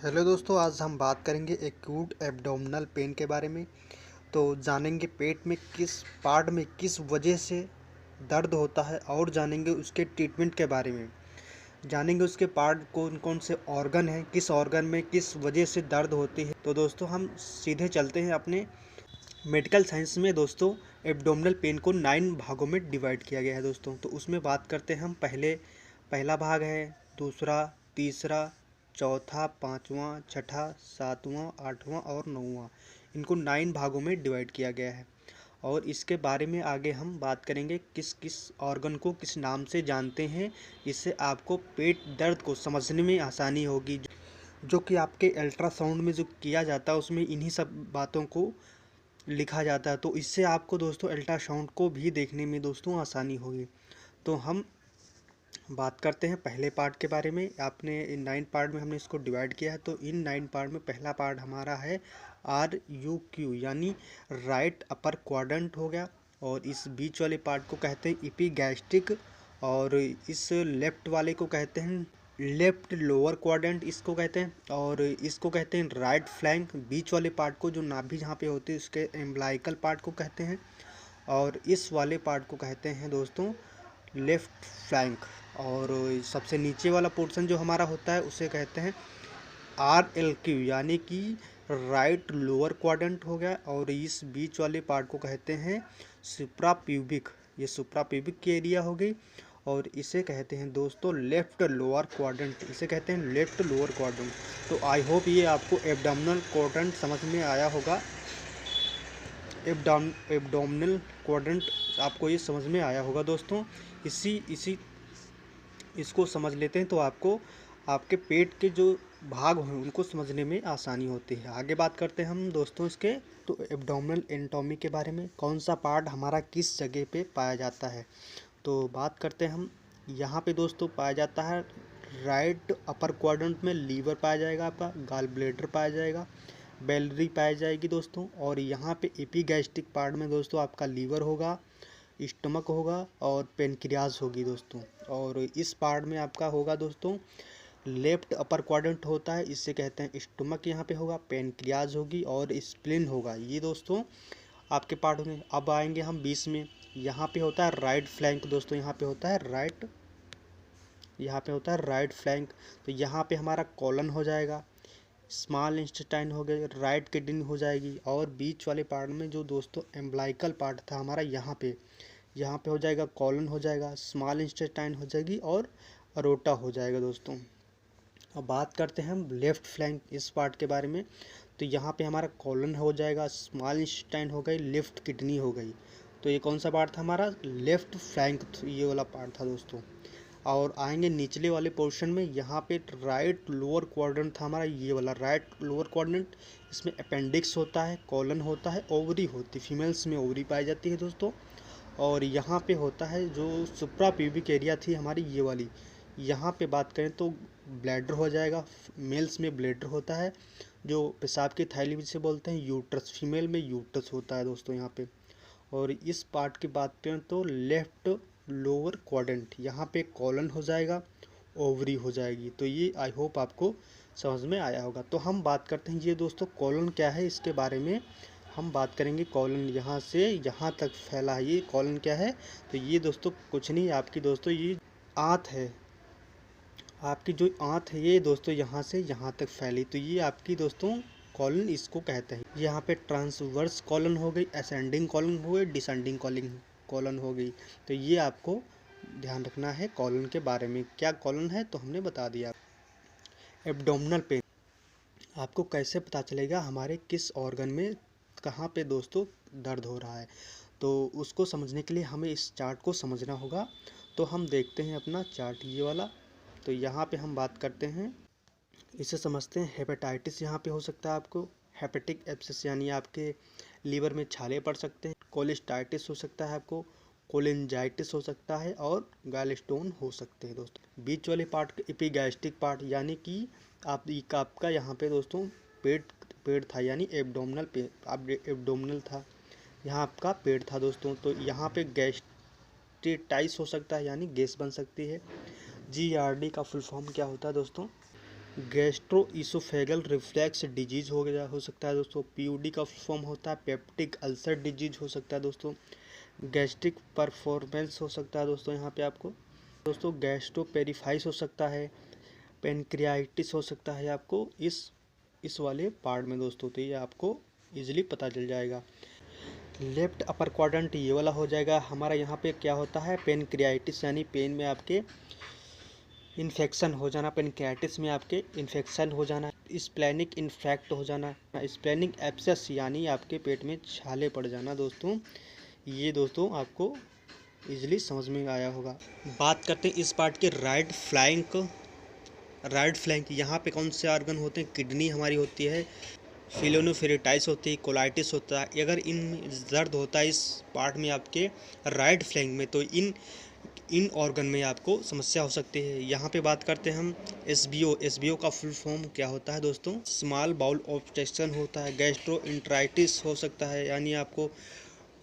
Hello दोस्तों, आज हम बात करेंगे एक्यूट एब्डोमिनल पेन के बारे में। तो जानेंगे पेट में किस पार्ट में किस वजह से दर्द होता है और जानेंगे उसके ट्रीटमेंट के बारे में। जानेंगे उसके पार्ट कौन कौन से ऑर्गन हैं, किस ऑर्गन में किस वजह से दर्द होती है। तो दोस्तों हम सीधे चलते हैं अपने मेडिकल साइंस में। दोस्तों एब्डोमिनल पेन को 9 भागों में डिवाइड किया गया है दोस्तों। तो उसमें बात करते हैं हम पहला भाग है, दूसरा, तीसरा, चौथा, पाँचवा, छठा, सातवां, आठवां और नौवां। इनको 9 भागों में डिवाइड किया गया है और इसके बारे में आगे हम बात करेंगे किस किस ऑर्गन को किस नाम से जानते हैं। इससे आपको पेट दर्द को समझने में आसानी होगी, जो कि आपके अल्ट्रासाउंड में जो किया जाता है उसमें इन्हीं सब बातों को लिखा जाता है। तो इससे आपको दोस्तों अल्ट्रासाउंड को भी देखने में दोस्तों आसानी होगी। तो हम बात करते हैं पहले पार्ट के बारे में। आपने इन 9 पार्ट में हमने इसको डिवाइड किया है। तो इन 9 पार्ट में पहला पार्ट हमारा है RUQ यानी राइट अपर क्वाड्रेंट हो गया, और इस बीच वाले पार्ट को कहते हैं इपीगैस्ट्रिक, और इस लेफ्ट वाले को कहते हैं लेफ्ट लोअर क्वाड्रेंट इसको कहते हैं, और इसको कहते हैं राइट फ्लैंक। बीच वाले पार्ट को जो नाभि जहाँ पे होती है उसके एम्ब्लाइकल पार्ट को कहते हैं, और इस वाले पार्ट को कहते हैं दोस्तों लेफ्ट फ्लैंक। और सबसे नीचे वाला पोर्शन जो हमारा होता है उसे कहते हैं RLQ यानी कि राइट लोअर क्वाड्रेंट हो गया, और इस बीच वाले पार्ट को कहते हैं सुप्राप्यूबिक। ये सुप्राप्यूबिक की एरिया हो गई, और इसे कहते हैं दोस्तों लेफ्ट लोअर क्वाड्रेंट, इसे कहते हैं लेफ्ट लोअर क्वाड्रेंट। तो आई होप ये आपको एब्डोमिनल क्वाड्रेंट समझ में आया होगा। एब्डोमिनल क्वाड्रेंट आपको ये समझ में आया होगा दोस्तों। इसी इसी इसको समझ लेते हैं तो आपको आपके पेट के जो भाग हैं उनको समझने में आसानी होती है। आगे बात करते हैं हम दोस्तों इसके। तो एब्डोमिनल एनाटॉमी के बारे में, कौन सा पार्ट हमारा किस जगह पे पाया जाता है। तो बात करते हैं हम। यहाँ पे दोस्तों पाया जाता है राइट अपर क्वाड्रेंट में लीवर पाया जाएगा, आपका गॉल ब्लैडर पाया जाएगा, बेलरी पाई जाएगी दोस्तों। और यहाँ पे एपिगैस्ट्रिक पार्ट में दोस्तों आपका लीवर होगा, स्टमक होगा और पेनक्रियाज होगी दोस्तों। और इस पार्ट में आपका होगा दोस्तों लेफ्ट अपर क्वाड्रेंट होता है, इससे कहते हैं स्टमक यहाँ पे होगा, पेनक्रियाज होगी और स्प्लीन होगा। ये दोस्तों आपके पार्ट होंगे। अब आएंगे हम 20 में। यहाँ पे होता है राइट फ्लैंक दोस्तों, यहाँ पे होता है राइट फ्लैंक। तो यहाँ पे हमारा कॉलन हो जाएगा, स्मॉल इंटेस्टाइन हो गए, राइट किडनी हो जाएगी, और बीच वाले पार्ट में जो दोस्तों एम्ब्लाइकल पार्ट था हमारा यहाँ पे हो जाएगा कॉलन हो जाएगा, स्मॉल इंटेस्टाइन हो जाएगी और अरोटा हो जाएगा दोस्तों। अब बात करते हैं हम लेफ्ट फ्लैंक इस पार्ट के बारे में। तो यहाँ पे हमारा कॉलन हो जाएगा, स्मॉल इंटेस्टाइन हो गई, लेफ्ट किडनी हो गई। तो ये कौन सा पार्ट था हमारा लेफ्ट फ्लैंक, ये वाला पार्ट था दोस्तों। और आएंगे निचले वाले पोर्शन में, यहाँ पे राइट लोअर क्वाड्रेंट था हमारा, ये वाला राइट लोअर क्वाड्रेंट। इसमें अपेंडिक्स होता है, कॉलन होता है, ओवरी होती है, फीमेल्स में ओवरी पाई जाती है दोस्तों। और यहाँ पे होता है जो सुप्रा प्यूबिक एरिया थी हमारी ये वाली, यहाँ पे बात करें तो ब्लैडर हो जाएगा। मेल्स में ब्लैडर होता है, जो पेशाब की थैली जिसे बोलते हैं यूट्रस, फीमेल में यूट्रस होता है दोस्तों यहाँ पे। और इस पार्ट की बात करें तो लेफ्ट लोअर क्वाड्रेंट, यहाँ पे कॉलन हो जाएगा, ओवरी हो जाएगी। तो ये आई होप आपको समझ में आया होगा। तो हम बात करते हैं ये दोस्तों कॉलन क्या है, इसके बारे में हम बात करेंगे। कॉलन यहाँ से यहाँ तक फैला है, ये कॉलन क्या है। तो ये दोस्तों कुछ नहीं, आपकी दोस्तों ये आंत है, आपकी जो आंत है ये दोस्तों यहाँ से यहाँ तक फैली। तो ये आपकी दोस्तों कॉलन इसको कहते हैं। यहाँ पे ट्रांसवर्स कॉलन हो गई, असेंडिंग कॉलन हो गई, डिसेंडिंग कॉलन हो गई। तो ये आपको ध्यान रखना है कॉलन के बारे में। क्या कॉलन है तो हमने बता दिया। एब्डोमिनल पेन आपको कैसे पता चलेगा हमारे किस ऑर्गन में कहाँ पे दोस्तों दर्द हो रहा है। तो उसको समझने के लिए हमें इस चार्ट को समझना होगा। तो हम देखते हैं अपना चार्ट ये वाला। तो यहाँ पे हम बात करते हैं, इसे समझते हैं। हेपेटाइटिस यहाँ पे हो सकता है आपको, हेपेटिक एब्सेस यानी आपके लीवर में छाले पड़ सकते हैं, कोलेस्टाइटिस हो सकता है आपको, कोलेंजाइटिस हो सकता है, और गैलस्टोन हो सकते हैं दोस्तों। बीच वाले पार्ट एपिगैस्ट्रिक पार्ट यानी कि आपका यहाँ पे दोस्तों पेट पेट था, यानी एब्डोमिनल था, यहाँ आपका पेट था दोस्तों। तो यहाँ पे गैस्ट्रिटाइस हो सकता है यानी गैस बन सकती है। GERD का फुल फॉर्म क्या होता है दोस्तों, गैस्ट्रो इसोफेगल रिफ्लैक्स डिजीज हो सकता है दोस्तों। पीयूडी का फॉर्म होता है पेप्टिक अल्सर डिजीज हो सकता है दोस्तों। गैस्ट्रिक परफॉर्मेंस हो सकता है दोस्तों यहाँ पे आपको। दोस्तों गैस्ट्रोपेरिफाइस हो सकता है, पेनक्रियाइटिस हो सकता है आपको इस वाले पार्ट में दोस्तों। तो ये आपको इजीली पता चल जाएगा। लेफ्ट अपर क्वाड्रेंट ये वाला हो जाएगा हमारा। यहाँ पे क्या होता है पेनक्रियाइटिस, यानी पेन में आपके इन्फेक्शन हो जाना, पेनक्रियाटिस में आपके इन्फेक्शन हो जाना, स्प्लेनिक इन्फेक्ट हो जाना, स्प्लेनिक एब्सेस यानी आपके पेट में छाले पड़ जाना दोस्तों। ये दोस्तों आपको इजीली समझ में आया होगा। बात करते हैं इस पार्ट के राइट फ्लैंक यहाँ पे कौन से ऑर्गन होते हैं। किडनी हमारी होती है, फिलोनोफेरेटाइस होती है, कोलाइटिस होता है। अगर इन दर्द होता है इस पार्ट में आपके राइट फ्लैंक में, तो इन ऑर्गन में आपको समस्या हो सकती है। यहाँ पे बात करते हैं हम एसबीओ का फुल फॉर्म क्या होता है दोस्तों, स्मॉल बाउल ऑब्स्ट्रक्शन होता है। गैस्ट्रोइंटेराइटिस हो सकता है, यानी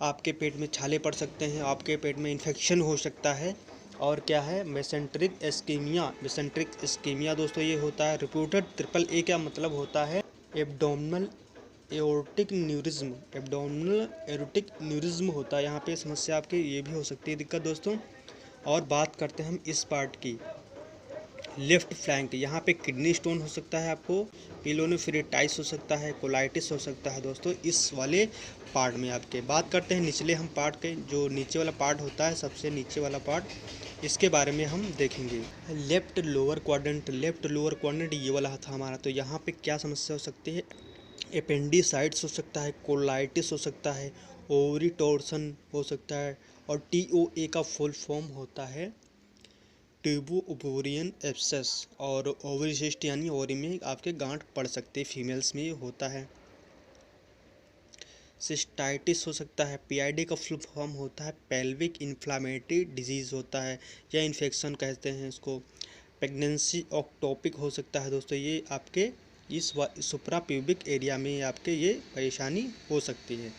आपके पेट में छाले पड़ सकते हैं, आपके पेट में इन्फेक्शन हो सकता है। और क्या है मेसेंट्रिक इस्कीमिया दोस्तों ये होता है। रिपोर्टेड ट्रिपल ए क्या मतलब होता है एब्डोमिनल एओर्टिक न्यूरिज्म होता है। यहाँ पे समस्या आपके ये भी हो सकती है दिक्कत दोस्तों। और बात करते हैं हम इस पार्ट की लेफ्ट फ्लैंक, यहाँ पे किडनी स्टोन हो सकता है आपको, पिलोनेफ्राइटिस हो सकता है, कोलाइटिस हो सकता है दोस्तों इस वाले पार्ट में आपके। बात करते हैं निचले हम पार्ट के, जो नीचे वाला पार्ट होता है सबसे नीचे वाला पार्ट, इसके बारे में हम देखेंगे। लेफ्ट लोअर क्वाड्रेंट ये वाला था हमारा। तो यहाँ पे क्या समस्या हो सकती है, एपेंडिसाइट्स हो सकता है, कोलाइटिस हो सकता है, ओवरी टॉर्सन हो सकता है। और TOA का फुल फॉर्म होता है ट्यूबो ओवेरियन एब्सेस। और ओवरीसिस्ट यानी ओवरी में आपके गांठ पड़ सकते हैं, फीमेल्स में ये होता है। सिस्टाइटिस हो सकता है। PID का फुल फॉर्म होता है पेल्विक इन्फ्लामेटरी डिजीज़ होता है, या इन्फेक्शन कहते हैं इसको। प्रेगनेंसी ऑक्टोपिक हो सकता है दोस्तों, ये आपके इस सुप्रा प्यूबिक एरिया में आपके ये परेशानी हो सकती है।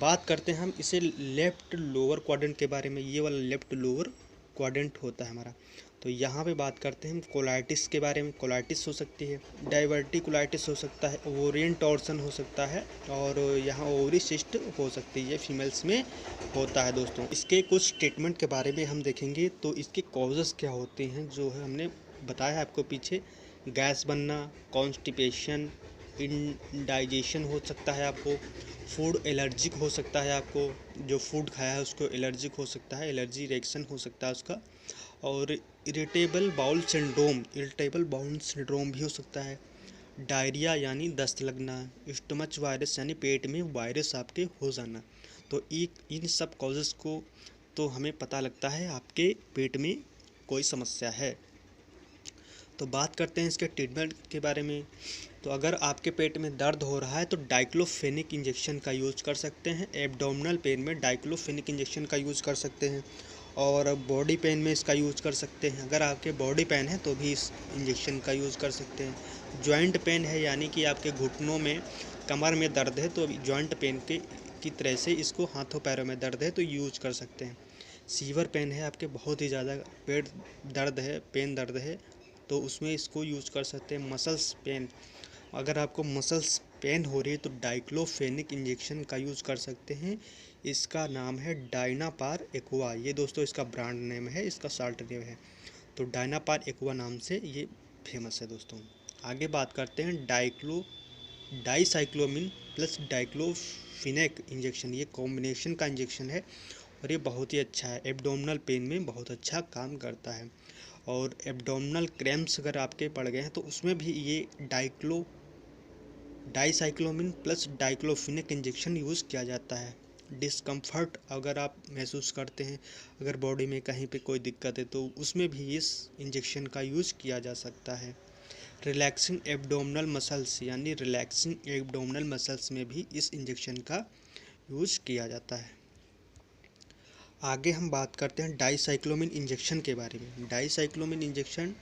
बात करते हैं हम इसे लेफ्ट लोअर क्वाड्रेंट के बारे में। ये वाला लेफ्ट लोअर क्वाड्रेंट होता है हमारा। तो यहाँ पे बात करते हैं हम कोलाइटिस के बारे में। कोलाइटिस हो सकती है, डाइवर्टिकुलाइटिस हो सकता है, ओवेरियन टॉर्सन हो सकता है, और यहाँ ओवरी सिस्ट हो सकती है, फीमेल्स में होता है दोस्तों। इसके कुछ ट्रीटमेंट के बारे में हम देखेंगे। तो इसके कॉजेज़ क्या होते हैं जो है हमने बताया आपको पीछे, गैस बनना, कॉन्स्टिपेशन, इंडाइजेशन हो सकता है आपको, फूड एलर्जिक हो सकता है आपको, जो फूड खाया है उसको एलर्जिक हो सकता है, एलर्जी रिएक्शन हो सकता है उसका। और इरिटेबल बाउल सिंड्रोम भी हो सकता है। डायरिया यानी दस्त लगना, स्टमच वायरस यानी पेट में वायरस आपके हो जाना। तो इन सब कॉजेज़ को तो हमें पता लगता है आपके पेट में कोई समस्या है। तो बात करते हैं इसके ट्रीटमेंट के बारे में। तो अगर आपके पेट में दर्द हो रहा है तो डाइक्लोफेनिक इंजेक्शन का यूज़ कर सकते हैं। एब्डोमिनल पेन में डाइक्लोफेनिक इंजेक्शन का यूज़ कर सकते हैं, और बॉडी पेन में इसका यूज़ कर सकते हैं। अगर आपके बॉडी पेन है तो भी इस इंजेक्शन का यूज़ कर सकते हैं। जॉइंट पेन है, यानी कि आपके घुटनों में, कमर में दर्द है, तो जॉइंट पेन की तरह से इसको हाथों पैरों में दर्द है तो यूज़ कर सकते हैं। सीवर पेन है, आपके बहुत ही ज़्यादा पेट दर्द है, तो उसमें इसको यूज़ कर सकते हैं। मसल्स पेन, अगर आपको मसल्स पेन हो रही है तो डाइक्लोफेनिक इंजेक्शन का यूज़ कर सकते हैं। इसका नाम है डायनापार एक्वा। ये दोस्तों इसका ब्रांड नेम है, इसका शॉर्ट नेम है। तो डायनापार एक्वा नाम से ये फेमस है दोस्तों। आगे बात करते हैं डाइसाइक्लोमिन प्लस डाइक्लोफिनेक इंजेक्शन। ये कॉम्बिनेशन का इंजेक्शन है और ये बहुत ही अच्छा है, एब्डोमिनल पेन में बहुत अच्छा काम करता है। और एब्डोमिनल क्रैम्प्स अगर आपके पड़ गए हैं तो उसमें भी ये dicyclomine plus diclofenac injection use किया जाता है। डिस्कम्फर्ट अगर आप महसूस करते हैं, अगर बॉडी में कहीं पे कोई दिक्कत है, तो उसमें भी इस इंजेक्शन का यूज़ किया जा सकता है। रिलैक्सिंग एब्डोमिनल मसल्स, यानी रिलैक्सिंग एब्डोमिनल मसल्स में भी इस इंजेक्शन का यूज़ किया जाता है। आगे हम बात करते हैं डाइसाइक्लोमिन इंजेक्शन के बारे में। डाइसाइक्लोमिन इंजेक्शन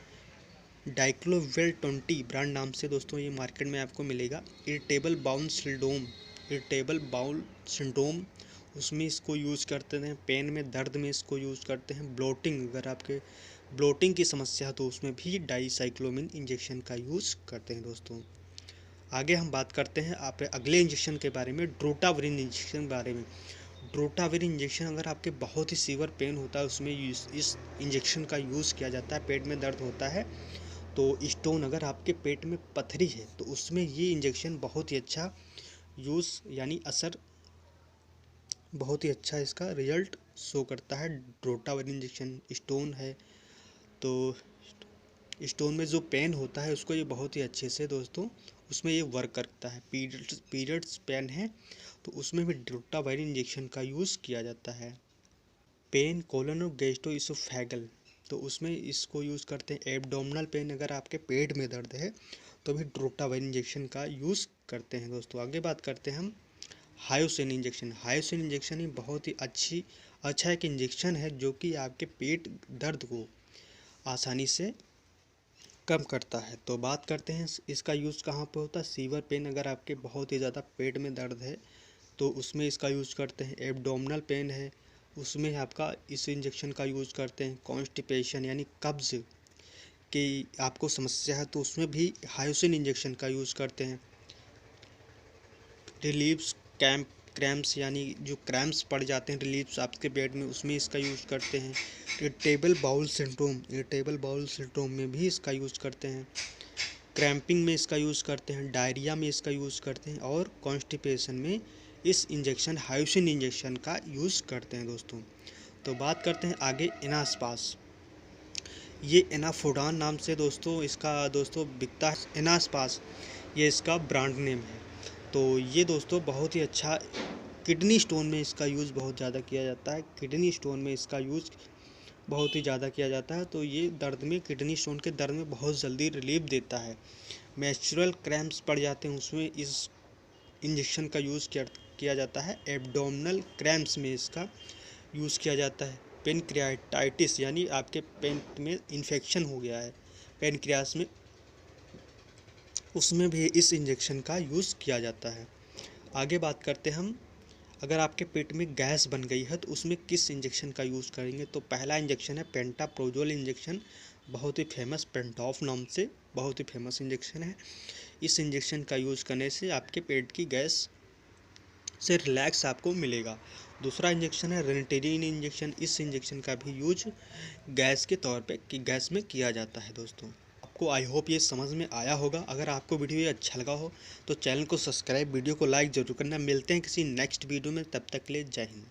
डाइक्लोवेल 20 ब्रांड नाम से दोस्तों ये मार्केट में आपको मिलेगा। इरिटेबल बाउल सिंड्रोम उसमें इसको यूज़ करते हैं। पेन में, दर्द में इसको यूज़ करते हैं। ब्लोटिंग, अगर आपके ब्लोटिंग की समस्या तो उसमें भी डाइसाइक्लोमिन इंजेक्शन का यूज़ करते हैं दोस्तों। आगे हम बात करते हैं आप अगले इंजेक्शन के बारे में, ड्रोटावरिन इंजेक्शन के बारे में। ड्रोटावरिन इंजेक्शन अगर आपके बहुत ही सीवियर पेन होता है उसमें इस इंजेक्शन का यूज़ किया जाता है। पेट में दर्द होता है तो स्टोन, अगर आपके पेट में पथरी है तो उसमें ये इंजेक्शन बहुत ही अच्छा यूज़ यानी असर, बहुत ही अच्छा इसका रिजल्ट शो करता है। ड्रोटावरिन इंजेक्शन स्टोन है तो स्टोन में जो पेन होता है उसको ये बहुत ही अच्छे से दोस्तों उसमें ये वर्क करता है। पीरियड्स पेन है तो उसमें भी ड्रोटावायरिन इंजेक्शन का यूज़ किया जाता है। पेन कोलन और गैस्ट्रोइसोफेगल तो उसमें इसको यूज़ करते हैं। एब्डोमिनल पेन, अगर आपके पेट में दर्द है तो भी ड्रोटावायरिन इंजेक्शन का यूज़ करते हैं दोस्तों। आगे बात करते हैं हम हायोसिन इंजेक्शन। हायोसिन इंजेक्शन ही बहुत ही अच्छा एक इंजेक्शन है जो कि आपके पेट दर्द को आसानी से कम करता है। तो बात करते हैं इसका यूज़ कहाँ पे होता है। सीवियर पेन, अगर आपके बहुत ही ज़्यादा पेट में दर्द है तो उसमें इसका यूज़ करते हैं। एब्डोमिनल पेन है उसमें आपका इस इंजेक्शन का यूज़ करते हैं। कॉन्स्टिपेशन यानी कब्ज़ की आपको समस्या है तो उसमें भी हायोसिन इंजेक्शन का यूज़ करते हैं। रिलीव्स क्रैम्प्स यानी जो क्रैम्प्स पड़ जाते हैं रिलीव्स आपके पेट में, उसमें इसका यूज़ करते हैं। इरिटेबल बाउल सिंड्रोम में भी इसका यूज़ करते हैं। क्रैम्पिंग में इसका यूज़ करते हैं। डायरिया में इसका यूज़ करते हैं और कॉन्स्टिपेशन में इस इंजेक्शन हायोसिन इंजेक्शन का यूज़ करते हैं दोस्तों। तो बात करते हैं आगे एनास्पास। ये एनाफोडान नाम से दोस्तों इसका दोस्तों बिकता है। एनास्पास ये इसका ब्रांड नेम है। तो ये दोस्तों बहुत ही अच्छा, किडनी स्टोन में इसका यूज़ बहुत ज़्यादा किया जाता है। किडनी स्टोन में इसका यूज़ बहुत ही ज़्यादा किया जाता है तो ये दर्द में, किडनी स्टोन के दर्द में बहुत जल्दी रिलीफ देता है। मेंस्ट्रुअल क्रैम्प्स पड़ जाते हैं उसमें इस इंजेक्शन का यूज़ किया जाता है। एब्डोमिनल क्रैम्प्स में इसका यूज़ किया जाता है। पेनक्रियाटाइटिस यानी आपके पेट में इन्फेक्शन हो गया है पेनक्रियास में, उसमें भी इस इंजेक्शन का यूज़ किया जाता है। आगे बात करते हैं हम, अगर आपके पेट में गैस बन गई है तो उसमें किस इंजेक्शन का यूज़ करेंगे। तो पहला इंजेक्शन है पेंटाप्रोजोल इंजेक्शन, बहुत ही फेमस, पेंटॉफ नाम से बहुत ही फेमस इंजेक्शन है। इस इंजेक्शन का यूज़ करने से आपके पेट की गैस से रिलैक्स आपको मिलेगा। दूसरा इंजेक्शन है रेनिटेरिन इंजेक्शन। इस इंजेक्शन का भी यूज गैस के तौर पे गैस में किया जाता है दोस्तों। आपको आई होप ये समझ में आया होगा। अगर आपको वीडियो ये अच्छा लगा हो तो चैनल को सब्सक्राइब, वीडियो को लाइक जरूर करना। मिलते हैं किसी नेक्स्ट वीडियो में, तब तक के लिए जय हिंद।